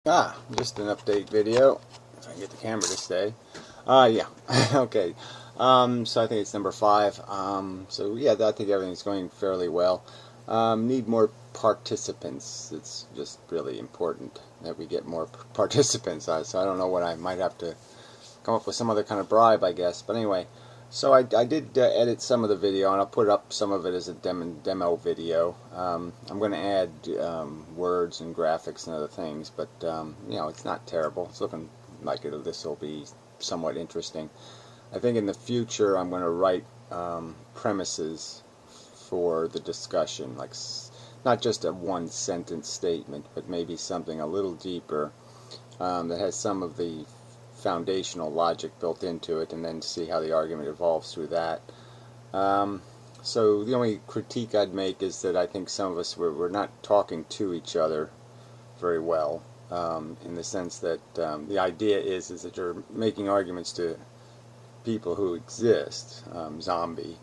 Just an update video. If I can get the camera to stay. Yeah. Okay. So I think it's number 5. So yeah, I think everything's going fairly well. Need more participants. It's just really important that we get more participants. So I don't know what I might have to come up with some other kind of bribe, I guess. But anyway, so I did edit some of the video, and I'll put up some of it as a demo video. I'm going to add words and graphics and other things, but you know, it's not terrible. It's looking like this will be somewhat interesting. I think in the future I'm going to write premises for the discussion, like not just a one-sentence statement, but maybe something a little deeper that has some of the foundational logic built into it, and then see how the argument evolves through that. So the only critique I'd make is that I think some of us we're not talking to each other very well, in the sense that the idea is that you're making arguments to people who exist, zombie,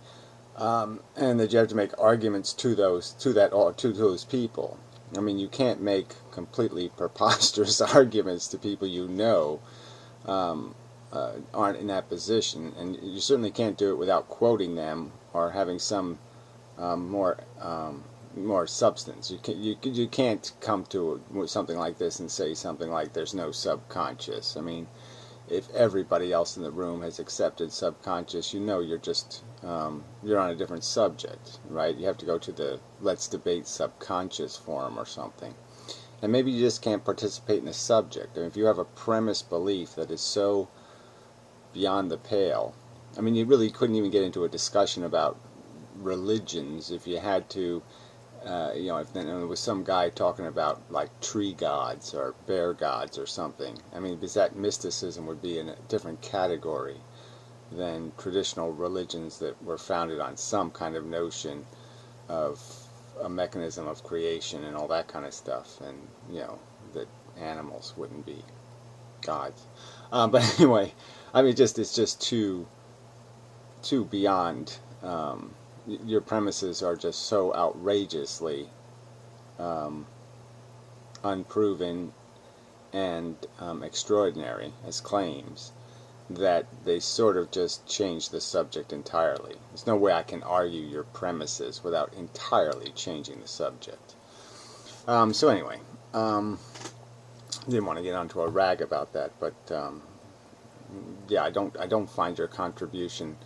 and that you have to make arguments to those people. I mean, you can't make completely preposterous arguments to people you know aren't in that position, and you certainly can't do it without quoting them or having some more substance. You can't come to something like this and say something like there's no subconscious. I mean, if everybody else in the room has accepted subconscious, you know you're just you're on a different subject, right? You have to go to the let's debate subconscious forum or something. And maybe you just can't participate in the subject. I mean, if you have a premise belief that is so beyond the pale, I mean, you really couldn't even get into a discussion about religions if you had to, you know, if there was some guy talking about like tree gods or bear gods or something. I mean, because that mysticism would be in a different category than traditional religions that were founded on some kind of notion of a mechanism of creation and all that kind of stuff, and you know that animals wouldn't be gods. But anyway, I mean, it's just too beyond. Your premises are just so outrageously unproven and extraordinary as claims that they sort of just change the subject entirely. There's no way I can argue your premises without entirely changing the subject. So anyway, didn't want to get onto a rag about that, but yeah, I don't find your contribution.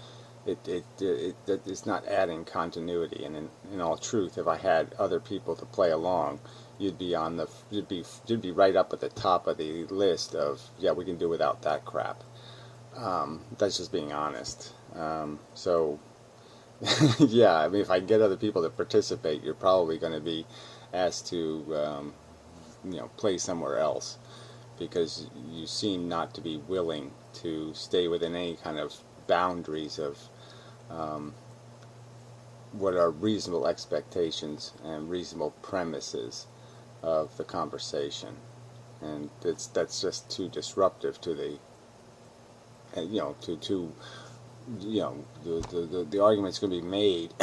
It's not adding continuity. And in all truth, if I had other people to play along, you'd be right up at the top of the list of, yeah, we can do without that crap. That's just being honest. So yeah, I mean, if I get other people to participate, you're probably going to be asked to you know, play somewhere else, because you seem not to be willing to stay within any kind of boundaries of what are reasonable expectations and reasonable premises of the conversation, and that's just too disruptive to the, you know, the argument's going to be made